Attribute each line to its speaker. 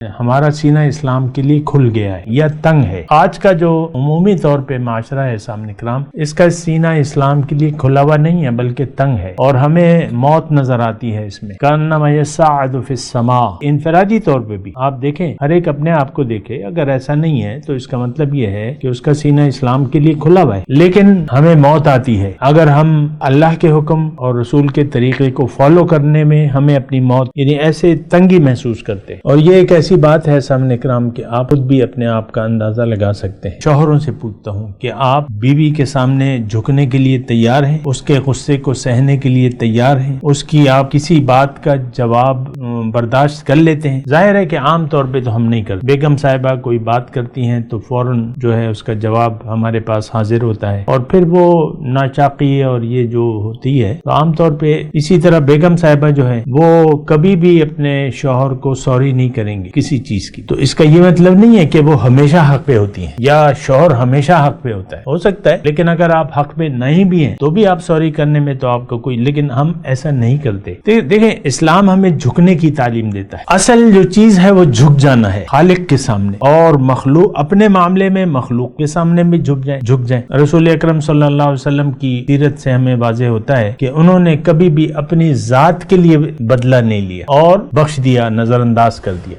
Speaker 1: ہمارا سینہ اسلام کے لیے کھل گیا ہے یا تنگ ہے۔ آج کا جو عمومی طور پہ معاشرہ ہے سامنے کرام، اس کا سینہ اسلام کے لیے کھلا ہوا نہیں ہے بلکہ تنگ ہے، اور ہمیں موت نظر آتی ہے اس میں، کانما یصعد فی السماء۔ انفرادی طور پہ بھی آپ دیکھیں، ہر ایک اپنے آپ کو دیکھے، اگر ایسا نہیں ہے تو اس کا مطلب یہ ہے کہ اس کا سینہ اسلام کے لیے کھلا ہوا ہے، لیکن ہمیں موت آتی ہے اگر ہم اللہ کے حکم اور رسول کے طریقے کو فالو کرنے میں ہمیں اپنی موت یعنی ایسے تنگی محسوس کرتے ہیں۔ اور یہ ایک ایسی بات ہے سامنے کرام کہ آپ خود بھی اپنے آپ کا اندازہ لگا سکتے ہیں۔ شوہروں سے پوچھتا ہوں کہ آپ بیوی کے سامنے جھکنے کے لیے تیار ہیں، اس کے غصے کو سہنے کے لیے تیار ہیں، اس کی آپ کسی بات کا جواب برداشت کر لیتے ہیں؟ ظاہر ہے کہ عام طور پہ تو ہم نہیں کرتے۔ بیگم صاحبہ کوئی بات کرتی ہیں تو فوراً جو ہے اس کا جواب ہمارے پاس حاضر ہوتا ہے، اور پھر وہ ناچاقی اور یہ جو ہوتی ہے تو عام طور پہ اسی طرح بیگم صاحبہ جو ہے وہ کبھی بھی اپنے شوہر کو سوری نہیں کریں گے کسی چیز کی۔ تو اس کا یہ مطلب نہیں ہے کہ وہ ہمیشہ حق پہ ہوتی ہیں یا شوہر ہمیشہ حق پہ ہوتا ہے، ہو سکتا ہے، لیکن اگر آپ حق پہ نہیں بھی ہیں تو بھی آپ سوری کرنے میں تو آپ کو کوئی، لیکن ہم ایسا نہیں کرتے۔ دیکھیں، اسلام ہمیں جھکنے کی تعلیم دیتا ہے۔ اصل جو چیز ہے وہ جھک جانا ہے خالق کے سامنے، اور مخلوق اپنے معاملے میں مخلوق کے سامنے بھی جھک جائیں۔ رسول اکرم صلی اللہ علیہ وسلم کی سیرت سے ہمیں واضح ہوتا ہے کہ انہوں نے کبھی بھی اپنی ذات کے لیے بدلہ نہیں لیا اور بخش دیا، نظر انداز کر دیا۔